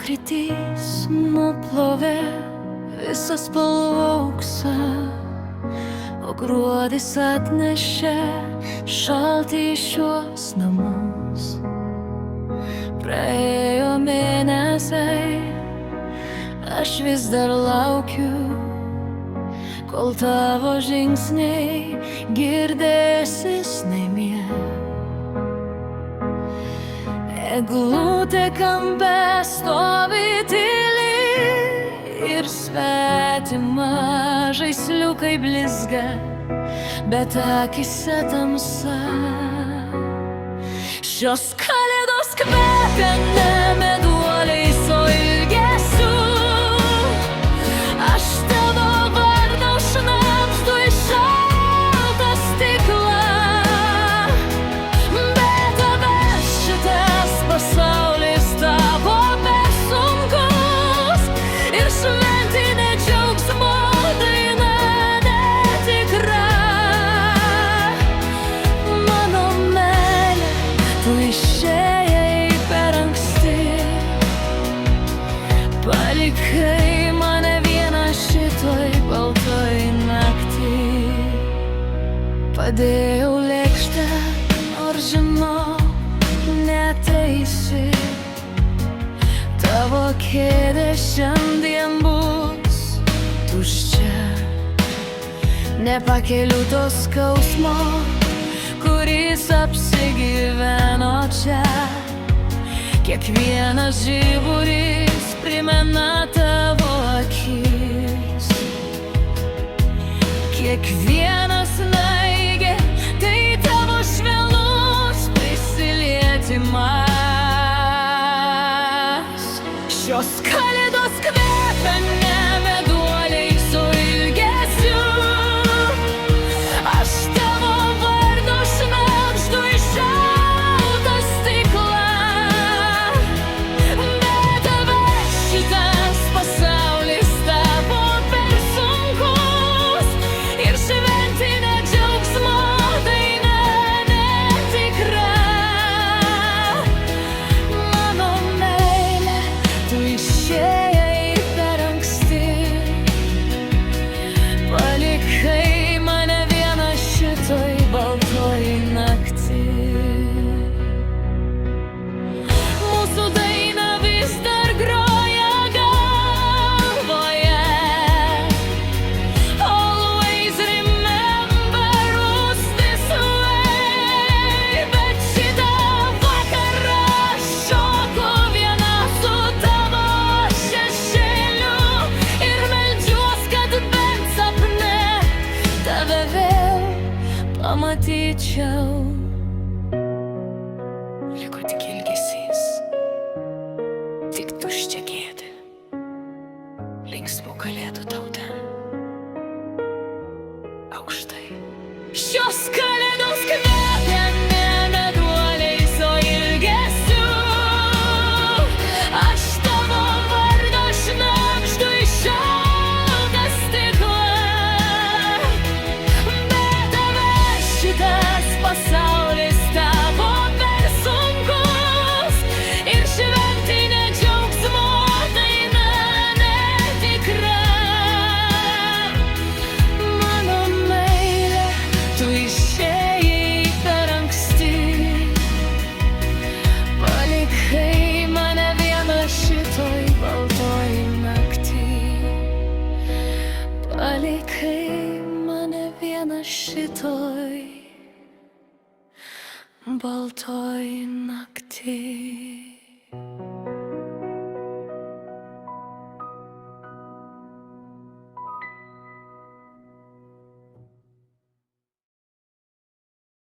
lapkritys nuplovė visą spalvų auksą, o gruodis atnešė šaltį į šiuos namus. Praėjo mėnesiai, aš vis dar laukiu, kol tavo žingsniai girdėsis namie. Eglutė kampe stovi tyli ir svetima žaisliukai blizga, bet akyse tamsa. Šios kalėdos kvepia ne meduoliais, o ilgesiu. Aš tavo vardą šnabždu į šaltą stiklą, bet tave šitas pasaulis tavo per sunkus ir šventinė džiaugsmo daina netikra. Mano meile, tu išėjai per anksti, palikai mane vieną šitoj baltoj naktį. Padėjau lėkštę, nors žinau, neteisi. Tavo kėdė šiandien bus tuščia. Nepakeliu to skausmo, kuris apsigyveno čia. Kiekvienas žiburis primena tavo akis. Kiekvienas snaigė, tai tavo švelnus prisilietimas. Šios kalėdos kvepia ne meduoliais, o ilgesiu. Aš tavo vardą šnabždu į šaltą stiklą, bet tave šitas pasaulis tavo per sunkus ir šventinė džiaugsmo daina netikra. Mano meile, tu išėjai per anksti, palikai mane vieną šitoj baltoj naktį. Mūsų daina vis dar groja galvoje. Always remember us this way. Bet šitą vakarą šoku viena su tavo šešėliu ir meldžiuos, kad bent sapne tave vėl pamatyčiau. Liko tik ilgesys, tik tuščia kėdė, linksmų kalėdų tau ten, aukštai. Šios kalėdos kvepia ne meduoliais, o ilgesiu. Aš tavo vardą šnabždu į šaltą stiklą, bet tave šitas pasaulis tavo per sunkus ir šventinė džiaugsmo daina netikra. Mano meile, tu išėjai per anksti, palikai mane vieną šitoj baltoj naktį. Palikai mane vieną šitoj baltoj naktį.